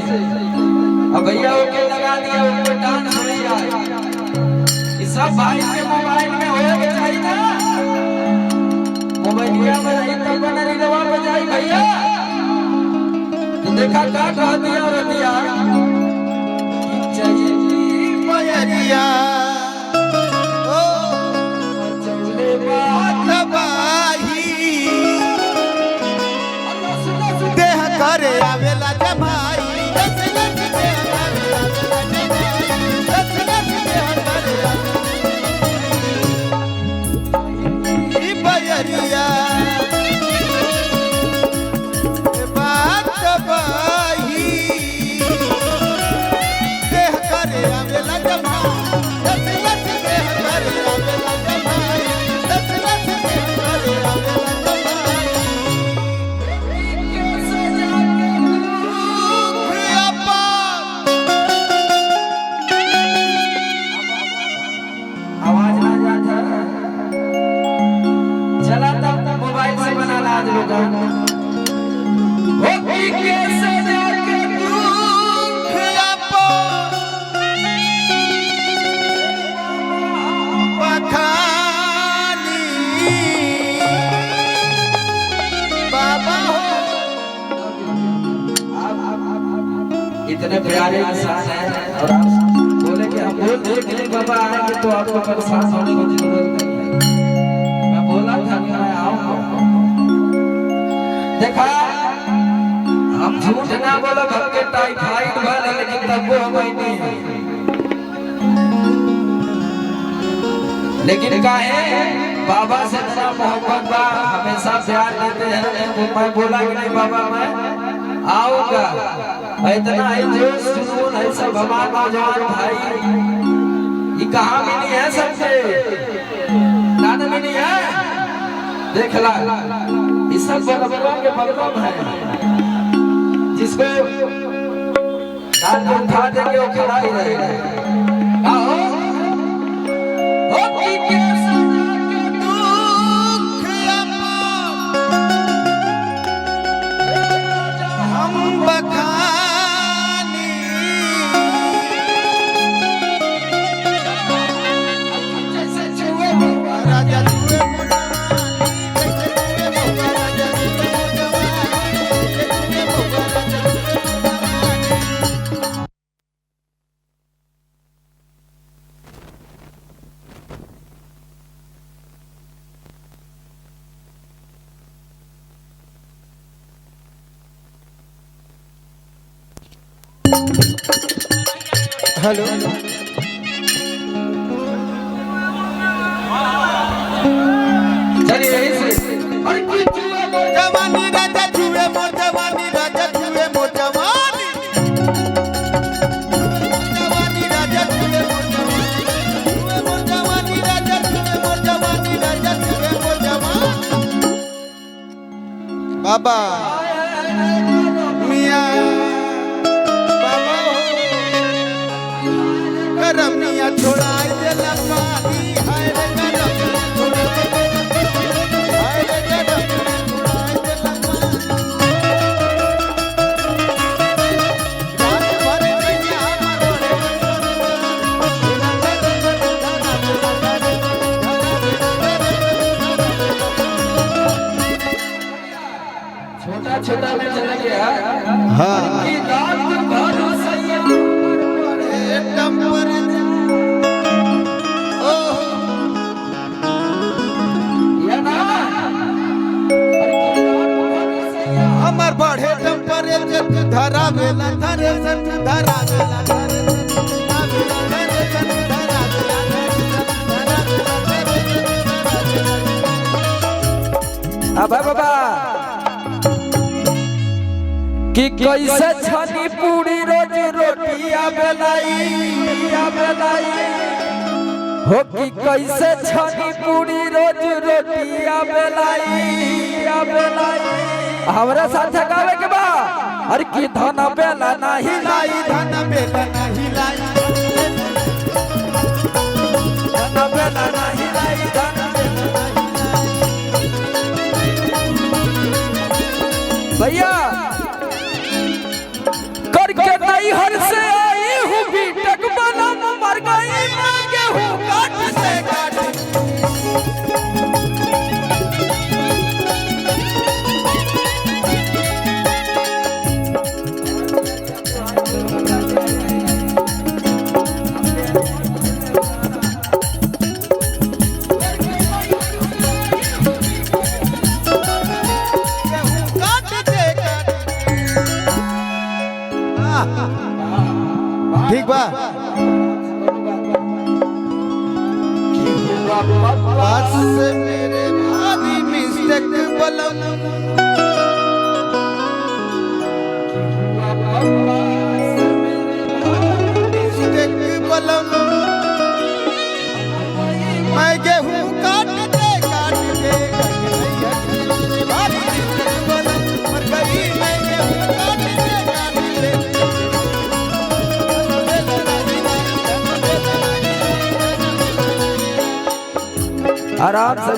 से अब भैया ओके लगा दिया ऊपर डांस हो रही है। ये सब भाई के मोबाइल में होए के चाहिए ना, मोबाइलिया में नहीं तो बना नहीं दवा बजाई भैया। तो देखा क्या कह दिया और दिया चाहिए मयरिया ओ चले बात बाही देह करे आवेला जमाई मयरिया बात बाही देह करे आवेला जमाई देह करे आवेला जमाई देह करे आवेला जमाई आवाज ना जाता चला तब मोबाइल से बना ला आज लोग हो की कैसे जाके दुख पखानी बाबा हो इतने प्यारे इंसान हैं और आप बोले कि हम बोल देख ले बाबा आएंगे तो आपको परेशान होने की जरूरत नहीं है। मैं बोला था कि मैं आऊंगा। देखा हम झूठ ना बोलो घर के टाइफाइड वाले लेकिन तब वो हम नहीं है। लेकिन काहे बाबा से इतना मोहब्बत बा हमेशा प्यार देते हैं। मैं बोला कि नहीं बाबा मैं आऊंगा। इतना है जोश जुनून है सब हमारे नौजवान भाई ये कहाँ भी नहीं है सबसे नाना भी नहीं है। देख ला ये सब बलबलों के बलबम है जिसको नाम उठा देंगे वो खड़ा ही रहेगा। हो कि कैसा जाके दुख हम बखानी जैसे छुए राजा तुए राजा हेलो चलिए यहीं से अरे कोई छुए मोर जवानी राजा छुए मोर जवानी राजा छुए मोर जवानी जवानी राजा छुए मोर जवानी राजा छुए मोर जवानी राजा छुए मोर जवानी बाबा मियां बाबा करमिया छोड़ाई देला पानी हाय रे करमिया छोड़ाई हाय रे करमिया छोड़ाई देला पानी रात भर कन्या मरोड़े छोटा छोटा में चला गया हाँ कि रात भर सैया एकदम पर ओ या ना अरे कि रात भर सैया हमार बढ़े टेम्परेचर धरा वेला धरे से धरा वेला धरे से धरे से धरा वेला अब बाबा कि कैसे छनी पूरी रोज रोटिया बेलाई हो कि कैसे छनी पूरी रोज रोटिया बेलाई हमरा साथ गावे के बा अरे कि धन बेला नहीं लाई धन बेला नहीं लाई धन बेला नहीं लाई धन भैया करके ठीक बा बस मेरे भाभी मिस्टेक बलम मिस्टेक बलम मैं गेहूं काट के भाभी मिस्टेक बलम मर गई मैं गेहूं काट के आराम से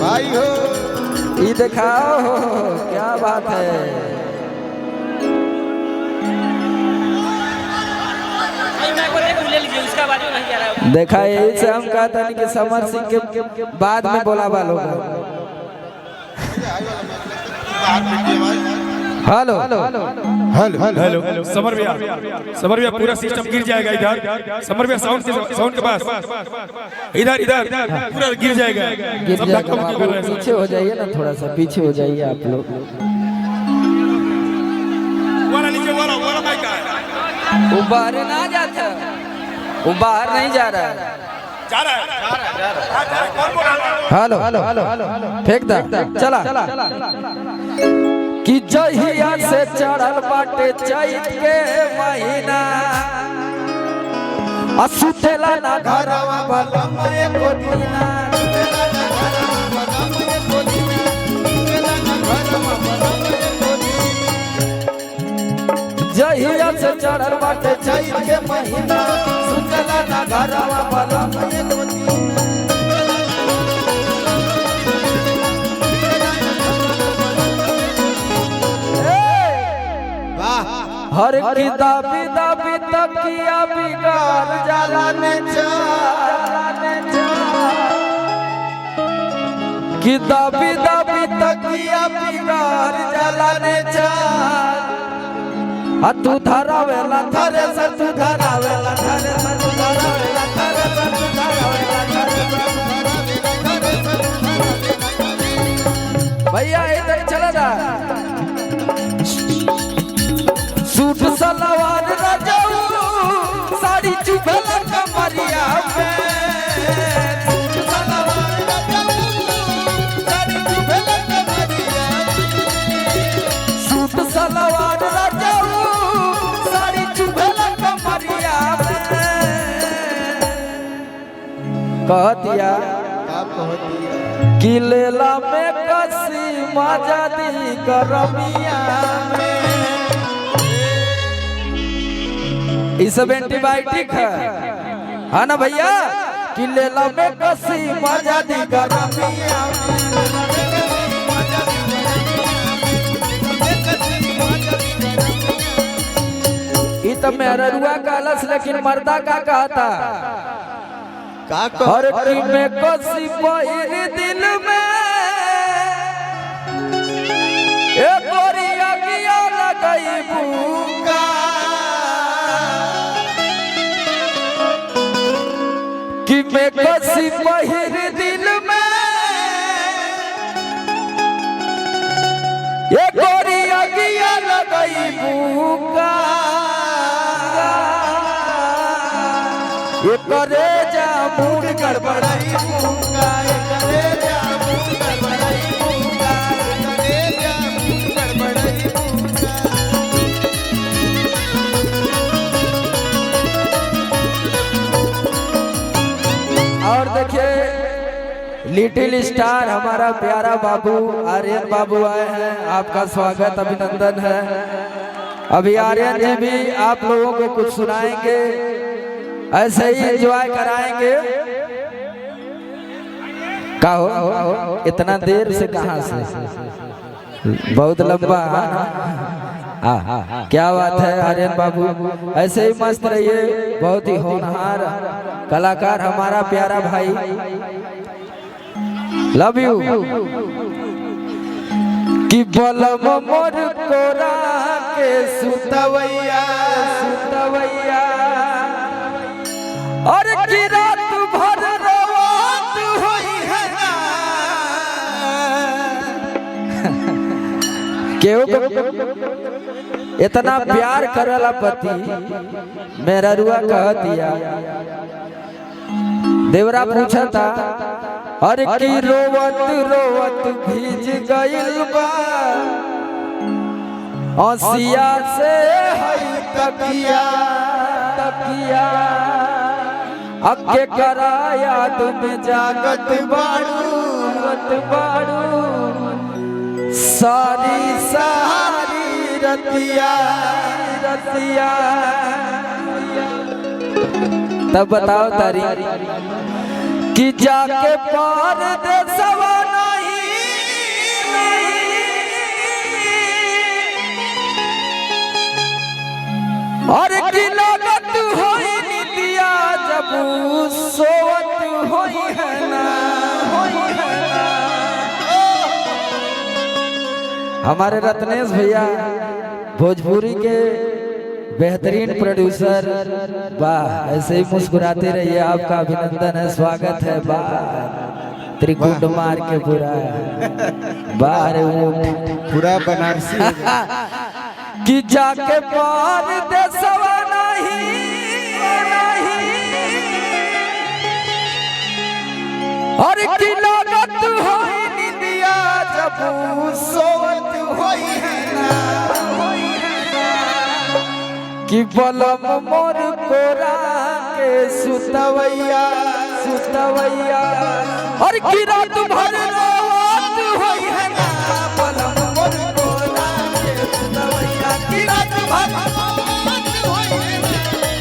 भाई हो ये दिखाओ क्या बात है। देखा यही से हम कहते हैं कि समर सिंह के बाद में बोला वालों हेलो हेलो हेलो समर भैया पूरा सिस्टम गिर जाएगा इधर। समर भैया साउंड के पास इधर पूरा गिर जाएगा। गिर जाएगा। पीछे हो जाइए ना, थोड़ा सा पीछे हो जाइए आप लोग। वाला भाई का वो बाहर ना जाता, वो बाहर नहीं जा रहा है। जा रहा है। हेलो फेंक दा चला कि जहिया से चढ़ल बाटे चैत के महीना असुतेला ना घरवा बलम एको दिना जहिया से चढ़ल बाटे चैत के महीना सुतेला ना घरवा बलम एको दिना। हर की दाबी तकिया बिगाड़ जाला ने कि दाबी तकिया बिगाड़ जाला ने आ तू धरावेला थरे से तू धरावेला थरे से तू धरावेला थरे से तू धरावेला भैया इधर चला जा। सूट सलवार रजाऊ साड़ी चुभला कमरिया पे सूट सलवार रजाऊ साड़ी चुभला कमरिया सूट सलवार रजाऊ साड़ी चुभला कमरिया पे कह दिया कि लेला में कसी मजा दी गरमिया में। ये सब एंटीबायोटिक है ना भैया कि लेला में कसी मजा दी गरमिया ये तो मेरा रुआ कालस लेकिन मर्दा का कहता हर की में कसी पहिर दिल में एक गोरिया किया लगई भूखा कि मैं कसी पहिर दिल में ये गोरिया किया लगई भूखा ये करे जा मूड गड़बड़ाई भूखा ये करे जा मूड गड़बड़ाई भूखा ये करे जा मूड गड़बड़ाई भूखा। और देखिए लिटिल स्टार हमारा प्यारा बाबू आर्यन बाबू आए हैं, आपका स्वागत अभिनंदन है। अभी आर्यन जी भी आप लोगों को कुछ सुनाएंगे, ऐसे ही एंजॉय कराएंगे। का हो इतना देर से कहां से, बहुत लंबा क्या बात है आर्यन बाबू, ऐसे ही मस्त रहिए। बहुत ही होनहार कलाकार हमारा प्यारा भाई, लव यू। कि बलम मोर कोरा के सुतवैया सुतवैया और की रात भर रोवत होई है ना। इतना प्यार करला पति मेरा रुआ कह दिया देवरा पूछा था अरे की रोवत रोवत भीज गइल बा हसिया से हई तकिया तकिया अके करा याद में जागत बाड़ू सारी सारी रतिया रतिया तब बताओ तारी कि जाके पार दे सवा और की लागत होई नितिया जब सोवत होई है ना हमारे रत्नेश भैया भोजपुरी के बेहतरीन प्रोड्यूसर वाह ऐसे ही मुस्कुराते रहिए आपका अभिनंदन है स्वागत है वाह त्रिकुट मार के पूरा बाहर पूरा बनारसी कि जाके पार दे सवा नहीं और की लागत होई निदिया जब सोवत होई है ना कि बलम मोर कोरा के सुतवैया सुतवैया और की रात भर रोवत होई है ना बलम मोर कोरा के सुतवैया की रात भर रोवत होई है ना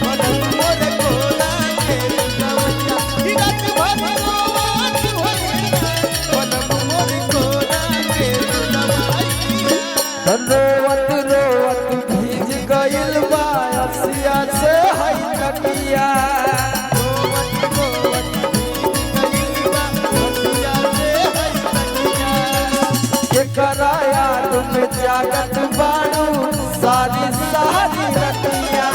बलम मोर कोरा के सुतवैया की रात भर रोवत होई है ना बलम मोर कोरा के सुतवैया रोवत रोवत भीज गइल बा हसिया से हई तकिया कराया तुम जागत बाड़ू सारी सारी रतिया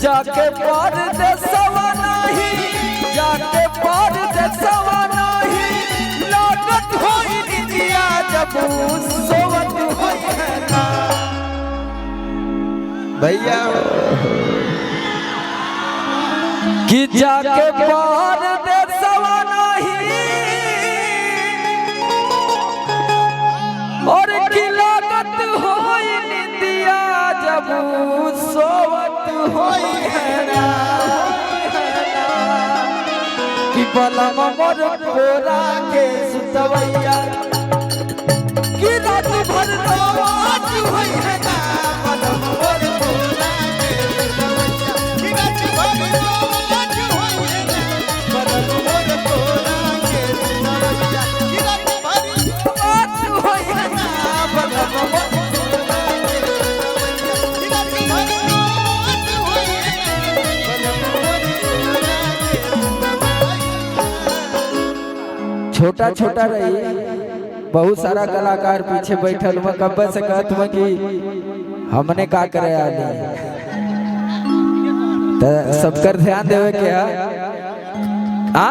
जाके पार दे सवा नहीं जाके पार दे सवा नहीं लागत होई निदिया जब सोवत होई है ना भैया कि जाके पार दे सवा नहीं और की लागत होई निदिया जब सोवत होई है ना कि बलम मोर कोरा के सुतवैया कि रात भर रोवत होई है ना बलम मोर कोरा के सुतवैया कि रात भर रोवत होई है ना बलम मोर कोरा के सुतवैया कि रात भर रोवत होई है ना बलम मोर कोरा के सुतवैया कि रात भर रोवत होई है ना बलम मोर कोरा के सुतवैया छोटा छोटा रही बहुत सारा कलाकार पीछे बैठल हुआ कब्बे से कहत हुआ कि हमने का करे आली तो सबकर ध्यान देवे क्या आ